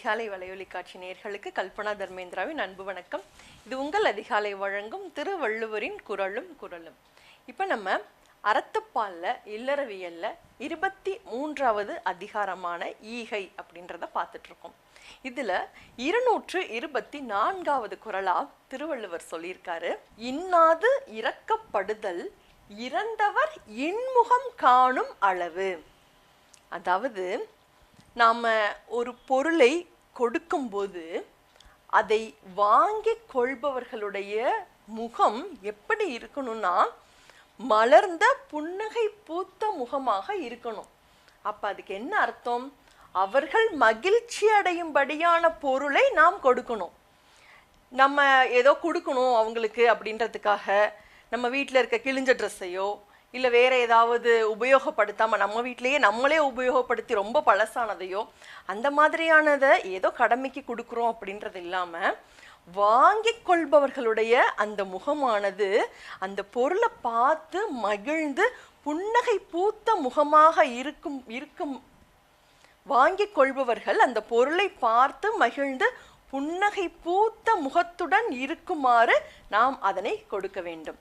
அதிகாலை வலையொலி காட்சி நேயர்களுக்கு கல்பனா தர்மேந்திராவின் அன்பு வணக்கம். இது உங்கள் அதிகாலை வழங்கும் திருவள்ளுவரின் குரலும் குரலும். இப்போ நம்ம அறத்துப்பால்ல இல்லறவியல்ல 23வது அதிகாரமான ஈகை அப்படின்றத பார்த்துட்டு இருக்கோம். இதுல 224வது குரலா திருவள்ளுவர் சொல்லியிருக்காரு, இன்னாது இரக்கப்படுதல் இறந்தவர் இன்முகம் காணும் அளவு. அதாவது நாம் ஒரு பொருளை கொடுக்கும்போது அதை வாங்கி கொள்பவர்களுடைய முகம் எப்படி இருக்கணும்னா மலர்ந்த புன்னகை பூத்த முகமாக இருக்கணும். அப்போ அதுக்கு என்ன அர்த்தம்? அவர்கள் மகிழ்ச்சி அடையும்படியான பொருளை நாம் கொடுக்கணும். நம்ம ஏதோ கொடுக்கணும் அவங்களுக்கு அப்படின்றதுக்காக நம்ம வீட்டில் இருக்க கிழிஞ்ச ட்ரெஸ்ஸையோ இல்லை வேறு ஏதாவது உபயோகப்படுத்தாமல் நம்ம வீட்டிலையே நம்மளே உபயோகப்படுத்தி ரொம்ப பழசானதையோ அந்த மாதிரியானதை ஏதோ கடமைக்கு கொடுக்குறோம் அப்படின்றது இல்லாமல் வாங்கி கொள்பவர்களுடைய அந்த முகமானது அந்த பொருளை பார்த்து மகிழ்ந்து புன்னகை பூத்த முகமாக இருக்கும் வாங்கி கொள்பவர்கள் அந்த பொருளை பார்த்து மகிழ்ந்து புன்னகை பூத்த முகத்துடன் இருக்குமாறு நாம் அதனை கொடுக்க வேண்டும்.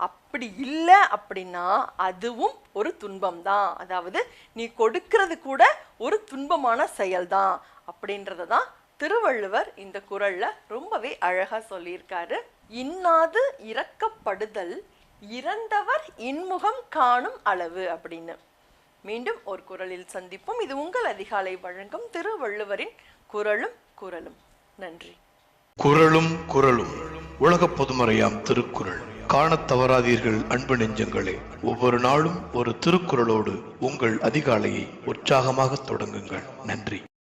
அப்படி இல்லை அப்படின்னா அதுவும் ஒரு துன்பம் தான். அதாவது நீ கொடுக்கிறது கூட ஒரு துன்பமான செயல்தான் அப்படின்றத தான் திருவள்ளுவர் இந்த குறள்ல ரொம்பவே அழகா சொல்லியிருக்காரு. இன்னாது இரக்கப்படுதல் இறந்தவர் இன்முகம் காணும் அளவு அப்படின்னு. மீண்டும் ஒரு குறளில் சந்திப்போம். இது உங்கள் அதிகாலை வழங்கும் திருவள்ளுவரின் குறளும் குரலும். நன்றி. குறளும் குரலும் உலக பொதுமறையாம் திருக்குறள். காணத் தவறாதீர்கள் அன்பு நெஞ்சங்களே. ஒவ்வொரு நாளும் ஒரு திருக்குறளோடு உங்கள் அதிகாலையை உற்சாகமாக தொடங்குங்கள். நன்றி.